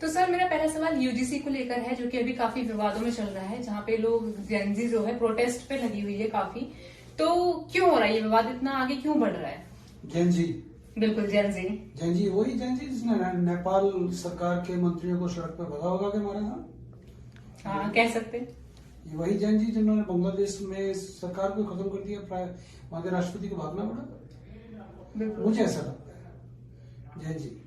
तो सर मेरा पहला सवाल यूजीसी को लेकर है, जो कि अभी काफी विवादों में चल रहा है, जहाँ पे लोग जेनजी जो है प्रोटेस्ट पे लगी हुई है काफी। तो क्यों हो रहा है ये विवाद, इतना आगे क्यों बढ़ रहा है? जेनजी, बिल्कुल जेनजी। जेनजी वही जेनजी जिसने नेपाल सरकार के मंत्रियों को सड़क पर भगा भगा के मारा था। हाँ, कह सकते। ये वही जेनजी जिन्होंने बांग्लादेश में सरकार को खत्म कर दिया, वहां के राष्ट्रपति को भागना पड़ा। मुझे ऐसा लगता है जेनजी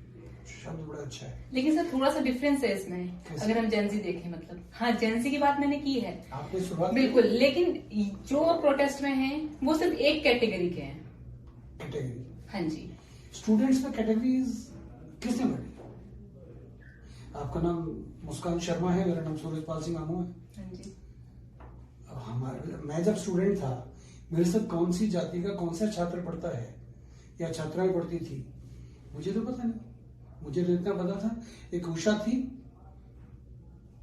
शब्द बड़ा अच्छा है। लेकिन सर थोड़ा सा डिफरेंस है इसमें, अगर हम जेनजी देखें, मतलब हाँ जेनजी की बात मैंने की है आपने शुरुआत बिल्कुल, लेकिन जो प्रोटेस्ट में हैं वो सिर्फ एक कैटेगरी के हैं। कैटेगरी? हाँ जी। स्टूडेंट्स में कैटेगरीज किसने बांटी? आपका नाम मुस्कान शर्मा है, मेरा नाम सूरजपाल सिंह आमू है। हाँ जी। अब मैं जब स्टूडेंट था, मेरे साथ कौन सी जाति का कौन सा छात्र पढ़ता है या छात्राएं पढ़ती थी, मुझे तो पता नहीं। मुझे तो इतना पता था, एक उषा थी,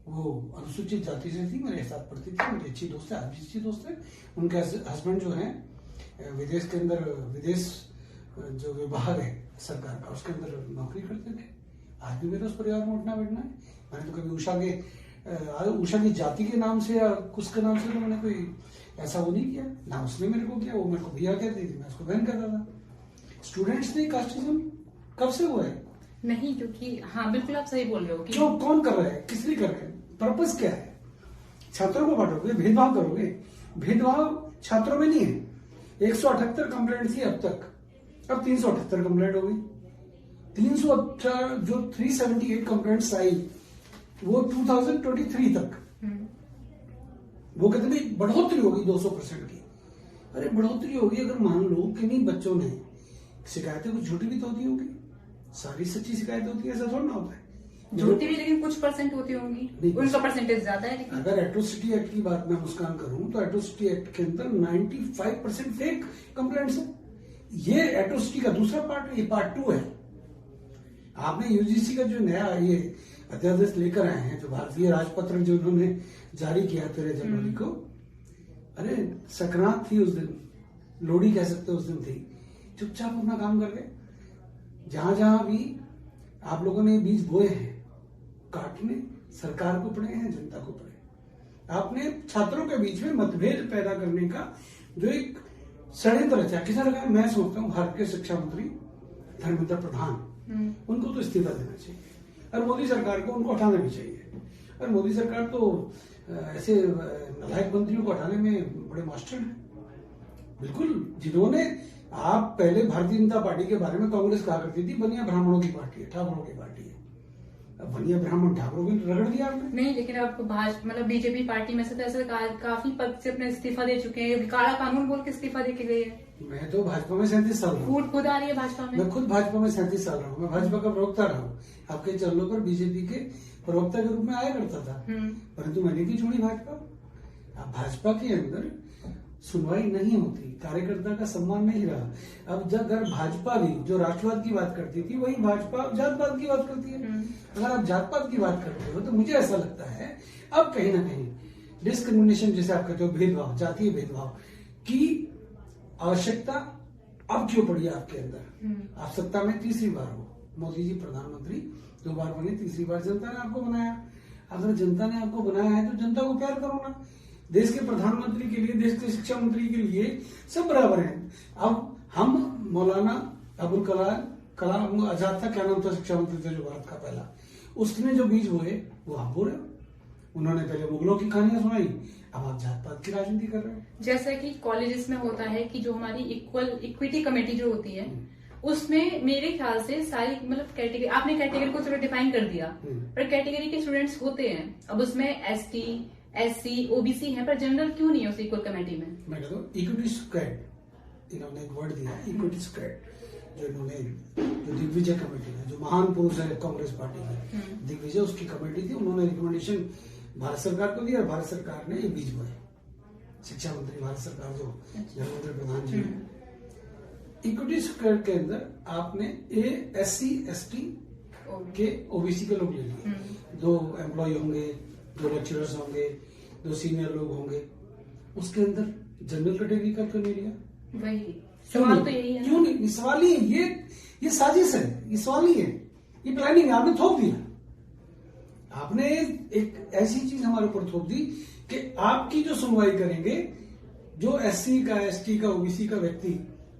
वो अनुसूचित जाति से थी, मेरे साथ पढ़ती थी, मेरी अच्छी दोस्त है, आज भी अच्छी दोस्त है। उनके हस्बैंड जो है विदेश के अंदर, विदेश जो विभाग है सरकार का, उसके अंदर नौकरी करते थे। आज भी मेरा उस परिवार में उठना बैठना है। मैंने तो कभी उषा की जाति के नाम से या कुछ के नाम से तो मैंने कोई ऐसा वो नहीं किया, ना उसने मेरे को किया। वो मेरे को भैया कहती थी, मैं उसको बहन कहता था। स्टूडेंट्स ने कास्टिज्म कब से हुआ है? नहीं, क्योंकि हाँ बिल्कुल आप सही बोल रहे हो कि क्यों, कौन कर रहा है, किस लिए कर रहे हैं, पर्पस क्या है? छात्रों को बांटोगे, भेदभाव करोगे? भेदभाव छात्रों में नहीं है। 178 कंप्लेंट थी अब तक, अब 378 कंप्लेंट हो गई। 318 जो 378 कंप्लेंट्स आई वो 2023 तक, वो कहते भाई बढ़ोतरी होगी 200% की। अरे बढ़ोतरी होगी अगर मान लो किन्हीं बच्चों ने शिकायतें कुछ झूठी भी तो होती होगी, सारी सच्ची शिकायतें होती है, ऐसा थोड़ा ना होता है। झूठी भी, लेकिन कुछ परसेंट होती होंगी, उनका परसेंटेज ज्यादा है। लेकिन अगर एट्रोसिटी एक्ट की बात मैं मुस्कान करूं तो एट्रोसिटी एक्ट के अंदर 95% फेक कंप्लेंट्स है। ये एट्रोसिटी का दूसरा पार्ट है, ये पार्ट 2 है। आपने यूजीसी का जो नया ये अध्यादेश लेकर आए हैं, जो भारतीय राजपत्र जो उन्होंने जारी किया 13 जनवरी को, अरे संक्रांत थी उस दिन, लोहड़ी कह सकते उस दिन थी, चुपचाप अपना काम कर गए। जहां जहां भी आप लोगों ने बीज बोए हैं, काटने सरकार को पड़े हैं, जनता को पड़े। आपने छात्रों के बीच में मतभेद पैदा करने का जो एक षड्यंत्र रचा, किसी लगा, मैं सोचता हूँ भारत के शिक्षा मंत्री धर्मेंद्र प्रधान, उनको तो इस्तीफा देना चाहिए और मोदी सरकार को उनको हटाना भी चाहिए। और मोदी सरकार तो ऐसे नालायक मंत्रियों को हटाने में बड़े मास्टर हैं। बिल्कुल, जिन्होंने, आप पहले भारतीय जनता पार्टी के बारे में कांग्रेस कहा करती थी बनिया ब्राह्मणों की पार्टी है, ठाकुरों की पार्टी है। अब बनिया ब्राह्मण ठाकुरों की रगड़ दिया आपने। नहीं, लेकिन अब भाजपा मतलब बीजेपी पार्टी में से तो ऐसे काफी पद से अपने इस्तीफा दे चुके हैं, काला कानून बोल के इस्तीफा दे के गए हैं। मैं तो भाजपा में 37 साल रहा हूँ, खुद आ रही है भाजपा में। मैं खुद भाजपा में 37 साल रहा हूँ, मैं भाजपा का प्रवक्ता रहा हूँ। आपके चरणों पर बीजेपी के प्रवक्ता के रूप में आया करता था, परंतु मैंने की छोड़ी भाजपा। अब भाजपा के अंदर सुनवाई नहीं होती, कार्यकर्ता का सम्मान नहीं रहा। अब जब अगर भाजपा भी जो राष्ट्रवाद की बात करती थी, वही भाजपा जातपात की बात करती है। अगर आप जातपात की बात करते हो तो मुझे ऐसा लगता है अब कहीं ना कहीं डिस्क्रिमिनेशन, जैसे आप कहते हो भेदभाव, जातीय भेदभाव की आवश्यकता अब क्यों पड़ी आपके अंदर? आप सत्ता में तीसरी बार हो, मोदी जी प्रधानमंत्री 2 बार बने, तीसरी बार जनता ने आपको बनाया। अगर जनता ने आपको बनाया है तो जनता को प्यार करो ना। देश के प्रधानमंत्री के लिए, देश के शिक्षा मंत्री के लिए सब बराबर हैं। अब हम मौलाना अबुल कलाम आजाद था, क्या नाम था, शिक्षा मंत्री थे जो भारत का पहला, उसने जो बीज बोए वो हम बो रहे हो। उन्होंने पहले मुगलों की कहानियां सुनाई, अब आप जात पात की राजनीति कर रहे हो। जैसा कि कॉलेजेस में होता है कि जो हमारी इक्विटी कमेटी जो होती है, उसमें मेरे ख्याल से सारी मतलब कैटेगरी, आपने कैटेगरी को चलो डिफाइन कर दिया, पर कैटेगरी के स्टूडेंट्स होते हैं। अब उसमें एसटी, एससी, ओबीसी है, पर जनरल क्यों नहीं है उस इक्वल कमेटी में? मैं कहता हूँ इक्विटी स्क्वाड, इन्होंने एक वर्ड दिया इक्विटी स्क्वाड, जो इन्होंने जो दिग्विजय कमेटी है, जो महान पुरुष है कांग्रेस पार्टी में, दिग्विजय उसकी कमेटी थी, उन्होंने रिकमेंडेशन भारत सरकार को दिया और भारत सरकार ने ये बीज बोए। शिक्षा मंत्री भारत सरकार जो धर्मेंद्र प्रधान जी, इक्विटी स्क्वाड के अंदर आपने एससी एसटी के ओबीसी के लोग ले लिए, 2 एम्प्लॉय होंगे, 2 लेक्चरर्स होंगे, 2 सीनियर लोग होंगे, उसके अंदर जनरल कैटेगरी का क्यों नहीं लिया? वही सवाल तो यही है। क्यों नहीं? सवाल ही है ये साजिश है, ये सवाल ही है, ये प्लानिंग है, आपने थोप दिया। आपने एक ऐसी चीज हमारे ऊपर थोप दी कि आपकी जो सुनवाई करेंगे, जो एससी का, एसटी का, ओबीसी का व्यक्ति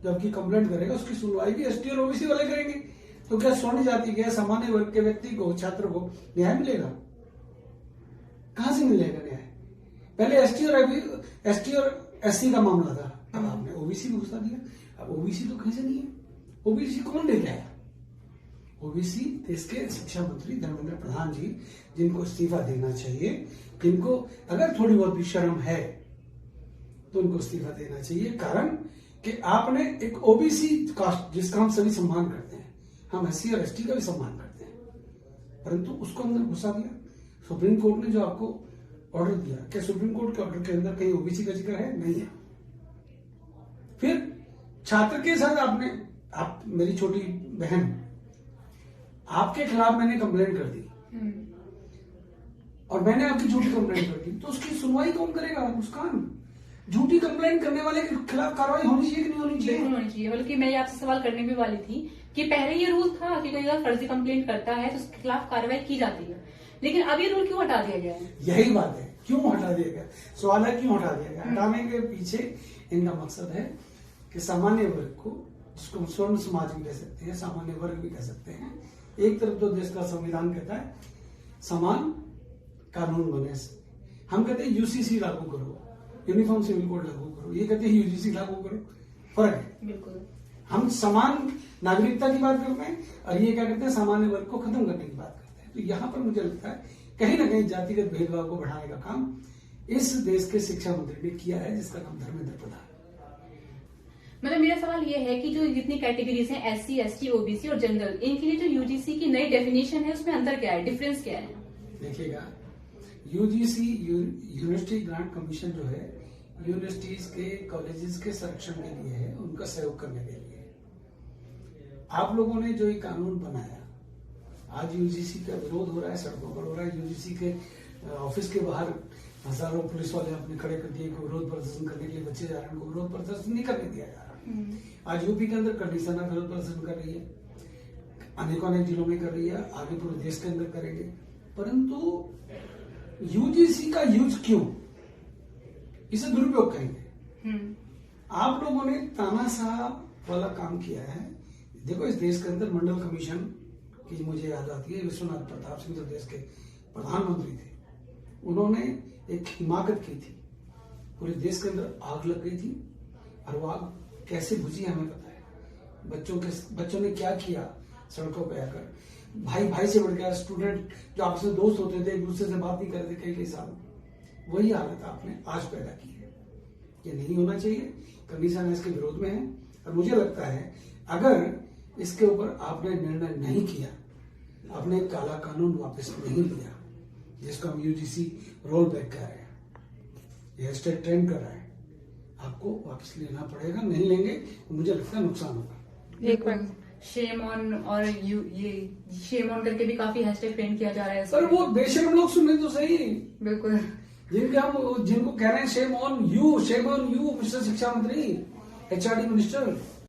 जो आपकी कंप्लेंट करेगा, उसकी सुनवाई भी एसटी और ओबीसी वाले करेंगे। तो क्या स्वर्ण जाति के सामान्य वर्ग के व्यक्ति को, छात्र को न्याय मिलेगा? कहां से मिलेगा न्याय? पहले एसटी और एससी का मामला था, अब आपने ओबीसी में घुसा दिया। अब ओबीसी तो कहीं से नहीं है। ओबीसी कौन लेके आया? ओबीसी देश के शिक्षा मंत्री धर्मेंद्र प्रधान जी, जिनको इस्तीफा देना चाहिए, जिनको अगर थोड़ी बहुत भी शर्म है तो उनको इस्तीफा देना चाहिए। कारण कि आपने एक ओबीसी कास्ट, जिसका हम सभी सम्मान करते हैं, हम एससी और एसटी का भी सम्मान करते हैं, परंतु उसको अंदर घुसा दिया। सुप्रीम कोर्ट ने जो आपको ऑर्डर दिया, क्या सुप्रीम कोर्ट के ऑर्डर के अंदर कहीं ओबीसी का जिक्र है? नहीं है। फिर छात्र के साथ आप मेरी छोटी बहन, आपके खिलाफ मैंने कंप्लेंट कर दी और मैंने आपकी झूठी कंप्लेंट कर दी, तो उसकी सुनवाई कौन करेगा? मुस्कान। झूठी कंप्लेंट करने वाले के खिलाफ कार्रवाई होनी चाहिए कि नहीं होनी चाहिए? बिल्कुल होनी चाहिए। बल्कि मैं आपसे सवाल करने भी वाली थी कि पहले ये रूल था कि कोई अगर फर्जी कंप्लेंट करता है तो उसके खिलाफ कार्रवाई की जाती है, लेकिन अब ये रूल क्यों हटा दिया गया है? यही बात है, क्यों हटा दिया गया? सवाल है क्यों हटा दिया गया? हटाने के पीछे इनका मकसद है कि सामान्य वर्ग को, जिसको हम स्वर्ण समाज भी कह सकते हैं, सामान्य वर्ग भी कह सकते हैं, एक तरफ तो देश का संविधान कहता है समान कानून बने, हम कहते हैं यूसीसी लागू करो, यूनिफॉर्म सिविल कोड लागू करो, ये कहते हैं यूजीसी लागू करो। फर्क है। बिल्कुल। हम समान नागरिकता की बात करते हैं और ये क्या करते हैं, सामान्य वर्ग को खत्म करने की बात करते हैं। तो यहाँ पर मुझे लगता है कहीं ना कहीं जातिगत भेदभाव को बढ़ाने का काम इस देश के शिक्षा मंत्री ने किया है, जिसका नाम धर्मेंद्र प्रधान। मतलब मेरा सवाल ये है कि जो जितनी कैटेगरीज हैं, एससी, एसटी, ओबीसी और जनरल, इनके लिए जो यूजीसी की नई डेफिनेशन है, उसमें अंतर क्या है, डिफरेंस क्या है? देखिएगा, यूजीसी यूनिवर्सिटी ग्रांट कमीशन जो है, यूनिवर्सिटीज के, कॉलेजेस के संरक्षण के लिए है, उनका सहयोग करने के लिए। आप लोगों ने जो ये कानून बनाया, आज यूजीसी का विरोध हो रहा है, सड़कों पर हो रहा है। यूजीसी के ऑफिस के बाहर हजारों पुलिस वाले आपने खड़े कर दिए कि विरोध प्रदर्शन करने के लिए बच्चे जा रहे हैं, उनको विरोध प्रदर्शन नहीं करने दिया जा रहा। आज यूपी के अंदर कंडीशन विरोध प्रदर्शन कर रही है, अनेक जिलों में कर रही है, आगे पूरे देश के अंदर करेंगे। परंतु यूजीसी का यूज क्यों? इसे दुरुपयोग कहेंगे। आप लोगों ने तानाशाह वाला काम किया है। देखो, इस देश के अंदर मंडल कमीशन की मुझे याद आती है, विश्वनाथ प्रताप सिंह जो देश के प्रधानमंत्री थे, उन्होंने एक हिमाकत की थी, पूरे देश के अंदर आग लग गई थी और वो आग कैसे बुझी हमें पता है। बच्चों ने क्या किया सड़कों पे आकर, भाई से बढ़ गया, स्टूडेंट जो आपस में दोस्त होते थे, एक दूसरे से बात नहीं करते कई साल, वही हालत आपने आज पैदा की है। ये नहीं होना चाहिए। कमीशन इसके विरोध में है और मुझे लगता है अगर इसके ऊपर आपने निर्णय नहीं किया, आपने काला कानून वापस नहीं लिया, जिसको हम यूजीसी रोल बैक कर रहे हैं, यह स्टेट ट्रेंड कर रहा है, आपको वापस लेना पड़ेगा। नहीं लेंगे तो मुझे लगता है नुकसान होगा। एक बार शेम ऑन और ये शेम ऑन करके भी काफी हैशटैग ट्रेंड किया जा रहा है। पर वो बेशरम लोग सुनने तो सही। बिल्कुल। जिनको कह रहे हैं शेम ऑन यू मिस्टर शिक्षा मंत्री, एचआरडी मिनिस्टर,